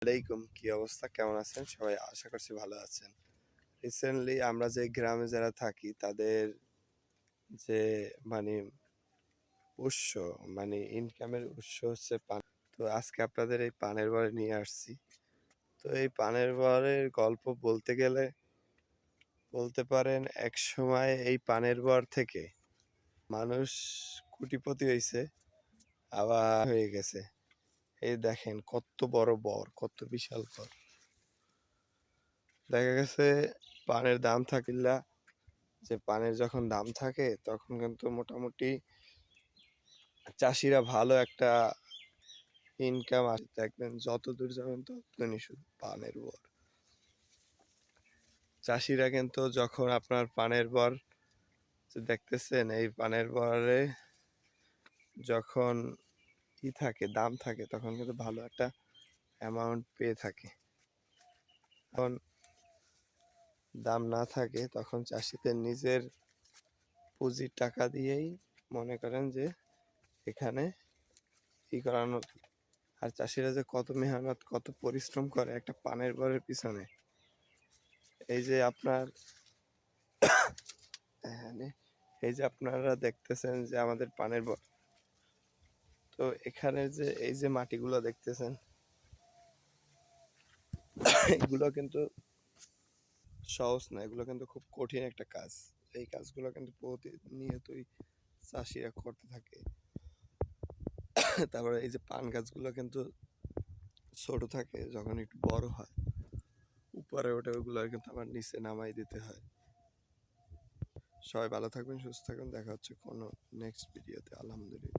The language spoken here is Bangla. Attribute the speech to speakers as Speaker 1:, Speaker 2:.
Speaker 1: আলাইকুম, কি অবস্থা, কেমন আছেন সবাই? আশা করছি ভালো আছেন। রিসেন্টলি আমরা যে গ্রামে যারা থাকি তাদের যে মানে উৎস ইনকামের উৎস হচ্ছে পান। তো আজকে আপনাদের এই পানের বরে নিয়ে আসছি। তো এই পানের বরের গল্প বলতে গেলে বলতে পারেন এক সময় এই পানের বর থেকে মানুষ কোটিপতি হয়েছে, আবার হয়ে গেছে। এই দেখেন কত বড় বর, কত বিশাল বর। দেখা গেছে পানের দাম থাকিলা, যে পানের যখন দাম থাকে তখন কিন্তু মোটামুটি চাষিরা ভালো একটা ইনকাম আসে। দেখবেন যত দূর যাবেন ততদিনই শুধু পানের বর। চাষিরা কিন্তু যখন আপনার পানের বর যে দেখতেছেন, এই পানের বরে যখন থাকে দাম থাকে তখন কিন্তু ভালো একটা অ্যামাউন্ট পেয়ে থাকে। যখন দাম না থাকে তখন চাষিদের নিজের পুঁজির টাকা দিয়েই মনে করেন যে এখানে করানো। আর চাষিরা যে কত মেহনত, কত পরিশ্রম করে একটা পানের বরের পিছনে। এই যে আপনার এই যে আপনারা দেখতেছেন যে আমাদের পানের বর, তো এখানে যে এই যে মাটিগুলো দেখতেছেন, এগুলো কিন্তু সহজ না, এগুলো কিন্তু খুব কঠিন একটা কাজ। এই কাজগুলো কিন্তু প্রতিনিয়তই চাষিরা করতে থাকে। তারপরে এই যে পান গাছগুলো কিন্তু ছোট থাকে, যখন একটু বড় হয় উপরে ওঠে, ওগুলো কিন্তু আবার নিচে নামাই দিতে হয়। সবাই ভালো থাকবেন, সুস্থ থাকবেন, দেখা হচ্ছে কোনো নেক্সট ভিডিওতে। আলহামদুলিল্লাহ।